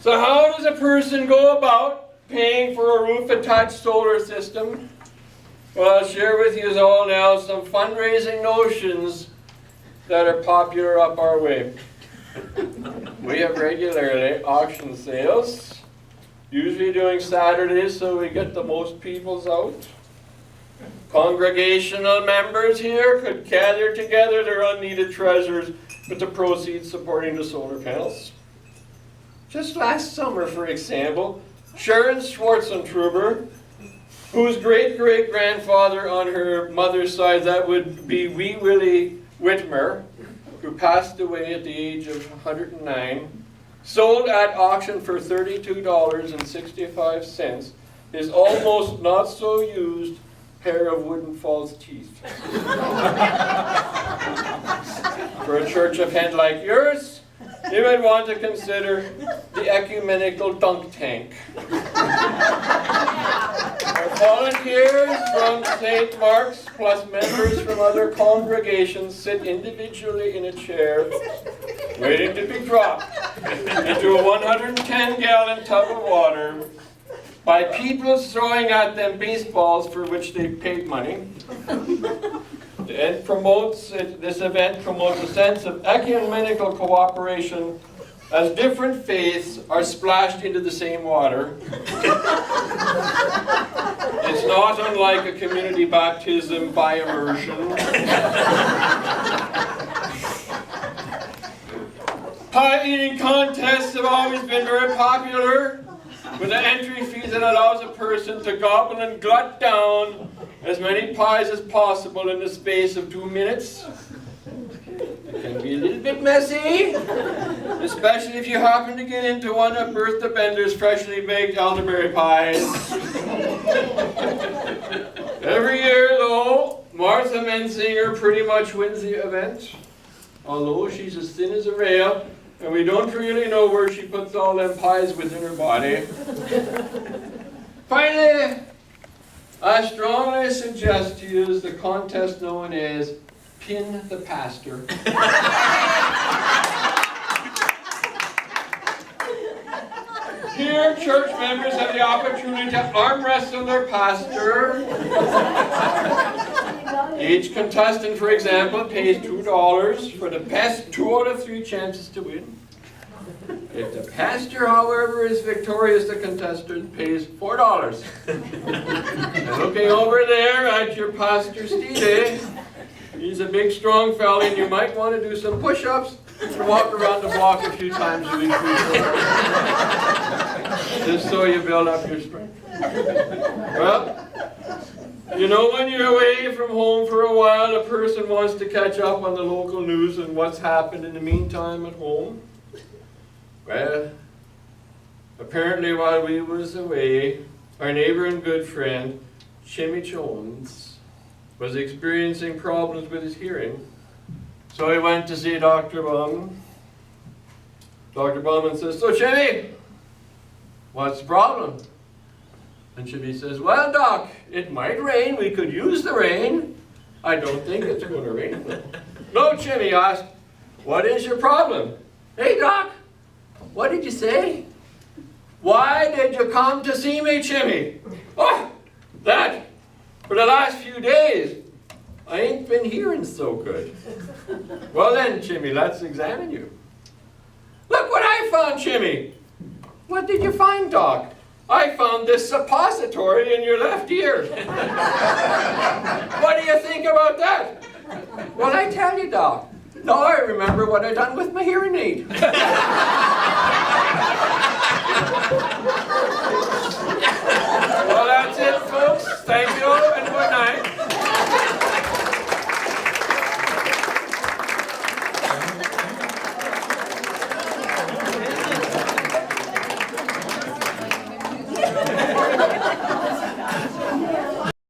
So how does a person go about paying for a roof-attached solar system? Well, I'll share with you all now some fundraising notions that are popular up our way. We have regularly auction sales, usually during Saturdays so we get the most peoples out. Congregational members here could gather together their unneeded treasures with the proceeds supporting the solar panels. Just last summer, for example, Sharon Schwarzentruber, whose great-great-grandfather on her mother's side, that would be Wee Willie Whitmer, who passed away at the age of 109, sold at auction for $32.65 his almost not-so-used pair of wooden false teeth. For a church event like yours, you might want to consider the ecumenical dunk tank. Our volunteers from St. Mark's plus members from other congregations sit individually in a chair waiting to be dropped into a 110-gallon tub of water by people throwing at them baseballs for which they paid money. This event promotes a sense of ecumenical cooperation as different faiths are splashed into the same water. It's not unlike a community baptism by immersion. Pie eating contests have always been very popular, with an entry fee that allows a person to gobble and glut down as many pies as possible in the space of 2 minutes. It can be a little bit messy, especially if you happen to get into one of Bertha Bender's freshly baked elderberry pies. Every year, though, Martha Mensinger pretty much wins the event, although she's as thin as a rail, and we don't really know where she puts all them pies within her body. Finally, I strongly suggest to use the contest known as Pin the Pastor. Here, church members have the opportunity to arm wrestle their pastor. Each contestant, for example, pays $2 for the best 2 out of 3 chances to win. If the pastor, however, is victorious, the contestant pays $4. And looking over there at your pastor Stevie, he's a big, strong fella, and you might want to do some push-ups and walk around the block a few times a week. Just so you build up your strength. Well, you know, when you're away from home for a while, a person wants to catch up on the local news and what's happened in the meantime at home. Well, apparently while we was away, our neighbor and good friend, Jimmy Jones, was experiencing problems with his hearing. So he went to see Dr. Bowman. Dr. Bowman says, "So Jimmy, what's the problem?" And Jimmy says, "Well, Doc, it might rain. We could use the rain." "I don't think it's going to rain." "No, Jimmy," asked, "what is your problem?" "Hey, Doc, what did you say?" "Why did you come to see me, Jimmy?" "Oh, that, for the last few days, I ain't been hearing so good." "Well then, Jimmy, let's examine you." "Look what I found, Jimmy." "What did you find, Doc?" "I found this suppository in your left ear." "What do you think about that?" "Well, I tell you, Doc, now I remember what I done with my hearing aid."